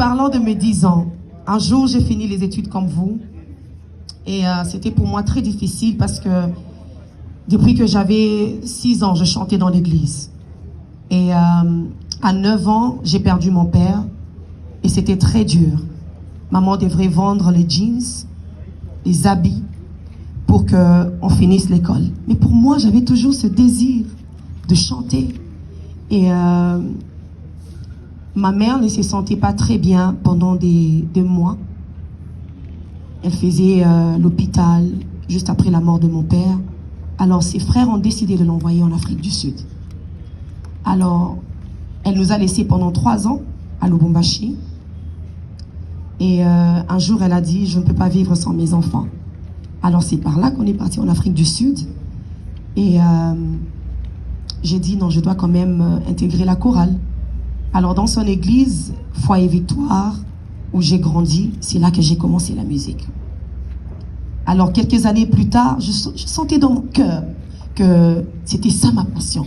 Parlant de mes 10 ans, un jour j'ai fini les études comme vous. Et c'était pour moi très difficile parce que depuis que j'avais 6 ans, je chantais dans l'église. Et à 9 ans, j'ai perdu mon père. Et c'était très dur. Maman devrait vendre les jeans, les habits, pour qu'on finisse l'école. Mais pour moi, j'avais toujours ce désir de chanter. Et ma mère ne se sentait pas très bien pendant des mois. Elle faisait l'hôpital juste après la mort de mon père. Alors ses frères ont décidé de l'envoyer en Afrique du Sud. Alors, elle nous a laissés pendant 3 ans à Lubumbashi. Et un jour, elle a dit, je ne peux pas vivre sans mes enfants. Alors c'est par là qu'on est parti en Afrique du Sud. Et j'ai dit, non, je dois quand même intégrer la chorale. Alors dans son église, Foyer Victoire, où j'ai grandi, c'est là que j'ai commencé la musique. Alors quelques années plus tard, je sentais dans mon cœur que c'était ça ma passion.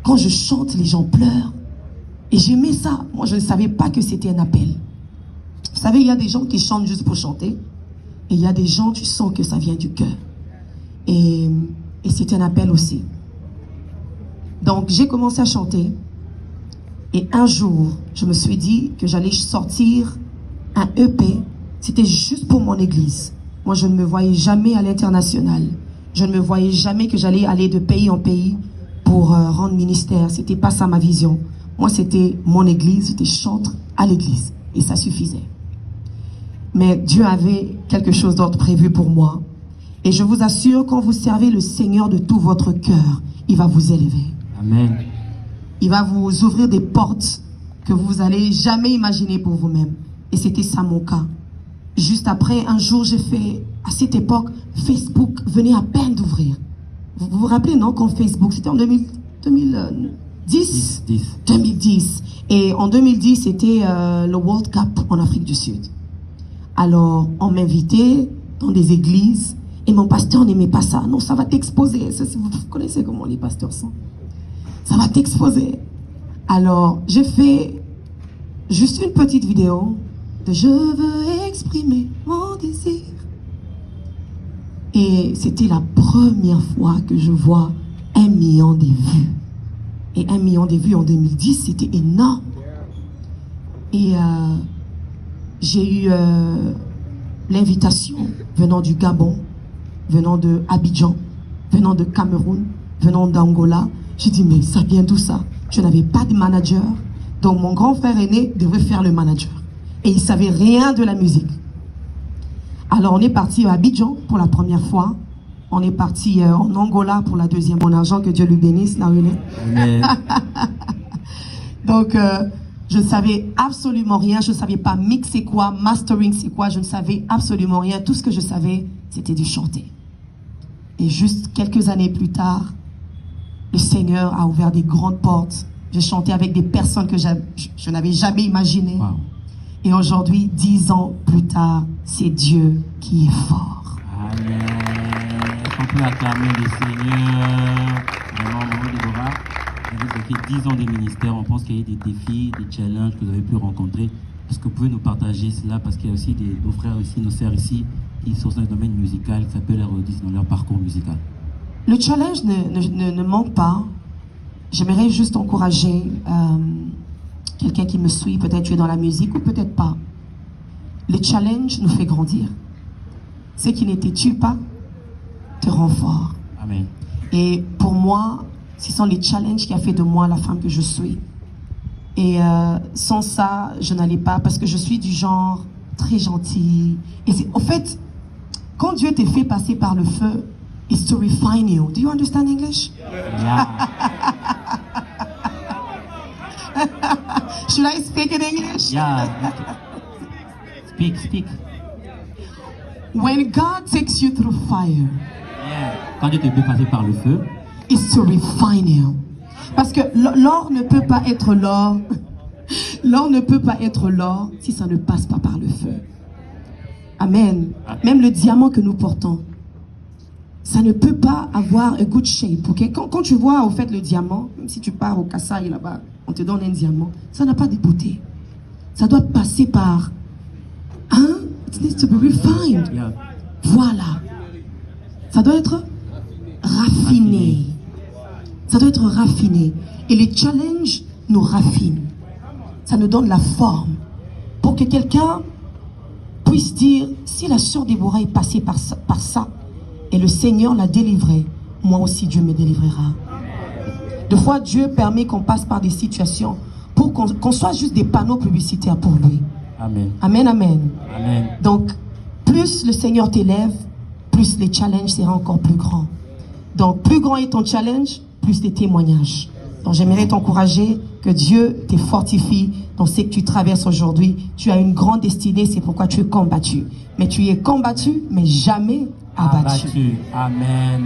Quand je chante, les gens pleurent. Et j'aimais ça. Moi, je ne savais pas que c'était un appel. Vous savez, il y a des gens qui chantent juste pour chanter. Et il y a des gens, tu sens que ça vient du cœur. Et c'est un appel aussi. Donc, j'ai commencé à chanter. Et un jour, je me suis dit que j'allais sortir un EP. C'était juste pour mon église. Moi, je ne me voyais jamais à l'international. Je ne me voyais jamais que j'allais aller de pays en pays pour rendre ministère. C'était pas ça ma vision. Moi, c'était mon église. J'étais chantre à l'église. Et ça suffisait. Mais Dieu avait quelque chose d'autre prévu pour moi. Et je vous assure, quand vous servez le Seigneur de tout votre cœur, il va vous élever. Amen. Il va vous ouvrir des portes que vous allez jamais imaginer pour vous-même. Et c'était ça mon cas. Juste après, un jour, j'ai fait, à cette époque, Facebook venait à peine d'ouvrir. Vous vous rappelez, non, quand Facebook, c'était en 2010 2010. Et en 2010, c'était le World Cup en Afrique du Sud. Alors, on m'invitait dans des églises et mon pasteur n'aimait pas ça. Non, ça va t'exposer. Vous connaissez comment les pasteurs sont. Ça va t'exposer. Alors, j'ai fait juste une petite vidéo de « Je veux exprimer mon désir ». Et c'était la première fois que je vois 1 million de vues. Et 1 million de vues en 2010, c'était énorme. Et j'ai eu l'invitation venant du Gabon, venant de Abidjan, venant de Cameroun, venant d'Angola. J'ai dit, mais ça vient d'où ça? Je n'avais pas de manager. Donc mon grand frère aîné devait faire le manager. Et il ne savait rien de la musique. Alors on est parti à Abidjan pour la première fois. On est parti en Angola pour la deuxième. Mon argent, que Dieu lui bénisse, là où il est. Amen. Donc, je ne savais absolument rien. Je ne savais pas mix c'est quoi, mastering c'est quoi. Je ne savais absolument rien. Tout ce que je savais, c'était de chanter. Et juste quelques années plus tard, le Seigneur a ouvert des grandes portes. J'ai chanté avec des personnes que je n'avais jamais imaginées. Wow. Et aujourd'hui, 10 ans plus tard, c'est Dieu qui est fort. Amen. On peut acclamer le Seigneur. Vraiment, Maman Déborah, vous avez fait 10 ans de ministère. On pense qu'il y a eu des défis, des challenges que vous avez pu rencontrer. Est-ce que vous pouvez nous partager cela? Parce qu'il y a aussi nos frères ici, nos sœurs ici, qui sont dans le domaine musical, qui s'appellent RO10 dans leur parcours musical. Le challenge ne manque pas. J'aimerais juste encourager quelqu'un qui me suit. Peut-être tu es dans la musique ou peut-être pas. Le challenge nous fait grandir. Ce qui n'était tu pas te rend fort. Amen. Et pour moi, ce sont les challenges qui ont fait de moi la femme que je suis. Et sans ça, je n'allais pas, parce que je suis du genre très gentil. Et en fait, quand Dieu te fait passer par le feu, it's to refine you. Do you understand English? Yeah. Should I speak in English? Yeah. Speak. When God takes you through fire, yeah. Quand Dieu te fait passer par le feu, it's to refine you. Parce que l'or ne peut pas être l'or. L'or ne peut pas être l'or si ça ne passe pas par le feu. Amen. Même le diamant que nous portons, ça ne peut pas avoir a good shape. Okay? Quand tu vois au fait le diamant, même si tu pars au Kassai là-bas, on te donne un diamant, ça n'a pas de beauté. Ça doit passer par... Hein? It needs to be refined. Yeah. Voilà. Ça doit être raffiné. Ça doit être raffiné. Et les challenges nous raffinent. Ça nous donne la forme. Pour que quelqu'un puisse dire, si la sœur Déborah est passée par ça, et le Seigneur l'a délivrée, moi aussi Dieu me délivrera. Des fois, Dieu permet qu'on passe par des situations pour qu'on soit juste des panneaux publicitaires pour lui. Amen. Amen, amen. Amen. Donc, plus le Seigneur t'élève, plus les challenges seront encore plus grands. Donc, plus grand est ton challenge, plus des témoignages. Donc, j'aimerais t'encourager que Dieu te fortifie dans ce que tu traverses aujourd'hui. Tu as une grande destinée, c'est pourquoi tu es combattu. Mais tu es combattu, mais jamais abattu. Amen.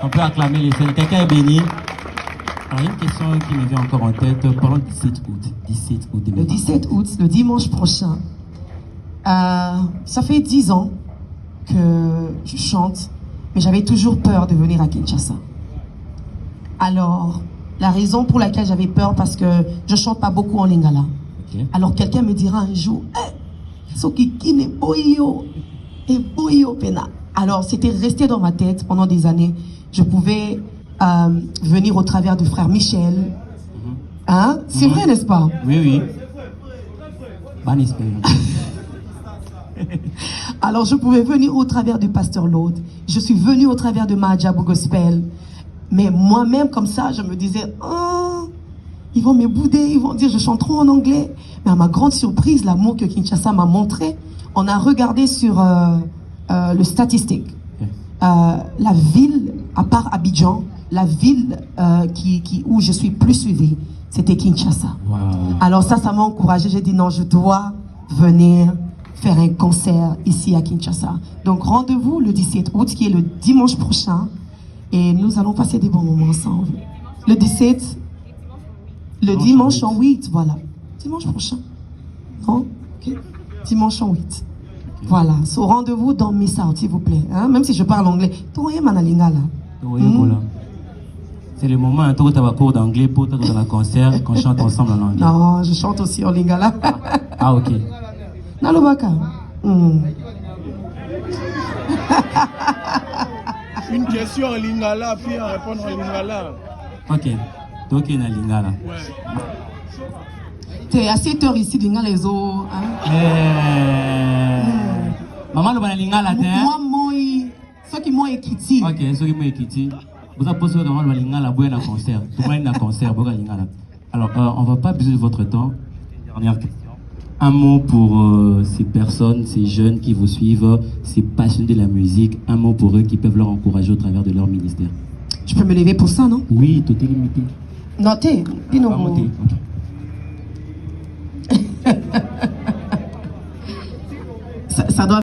On peut acclamer les Seigneurs. Quelqu'un est béni. Alors, il y a une question qui me vient encore en tête. Parlons du 17 août. 17 août 2020. Le 17 août, le dimanche prochain, ça fait 10 ans que je chante, mais j'avais toujours peur de venir à Kinshasa. Alors, la raison pour laquelle j'avais peur, parce que je chante pas beaucoup en lingala. Okay. Alors, quelqu'un me dira un jour, Sokiki boyo, et boyo pena. Alors, c'était resté dans ma tête pendant des années. Je pouvais venir au travers de frère Michel. Hein? C'est vrai, n'est-ce pas? Oui, oui. Bonne expérience. Alors, je pouvais venir au travers du pasteur Lode. Je suis venue au travers de Mahadjabou Gospel. Mais moi-même, comme ça, je me disais, oh, ils vont me bouder, ils vont dire, je chante trop en anglais. Mais à ma grande surprise, l'amour que Kinshasa m'a montré, on a regardé sur le statistique. La ville, à part Abidjan, la ville où je suis plus suivie, c'était Kinshasa. Wow. Alors ça m'a encouragé. J'ai dit non, je dois venir faire un concert ici à Kinshasa. Donc rendez-vous le 17 août, qui est le dimanche prochain. Et nous allons passer des bons moments ensemble. Le 17, le dimanche en 8, voilà. Dimanche prochain. Non? Ok. Dimanche en 8. Voilà. So, rendez-vous dans Missa, s'il vous plaît. Hein? Même si je parle anglais. C'est le moment où tu as un cours d'anglais pour te dans un concert qu'on chante ensemble en anglais. Non, je chante aussi en lingala. Ah, ok. Nalobaka. Une question en lingala, puis à répondre en lingala. Ok. Donc, il y a une lingala. Ouais. T'es à 7 heures ici, lingala les autres. Maman, le bon lingala, t'es. Moi, ceux qui m'ont écrit. Ok, ceux qui m'ont écrit. Vous avez posé comment le lingala, boire un concert. Tout le monde a un concert, boire un lingala. Alors, on ne va pas abuser de votre temps. Dernière question. Un mot pour ces personnes, ces jeunes qui vous suivent, ces passionnés de la musique, un mot pour eux qui peuvent leur encourager au travers de leur ministère. Je peux me lever pour ça, non? Oui, tout est limité. Non, t'es. Pas monter. Okay.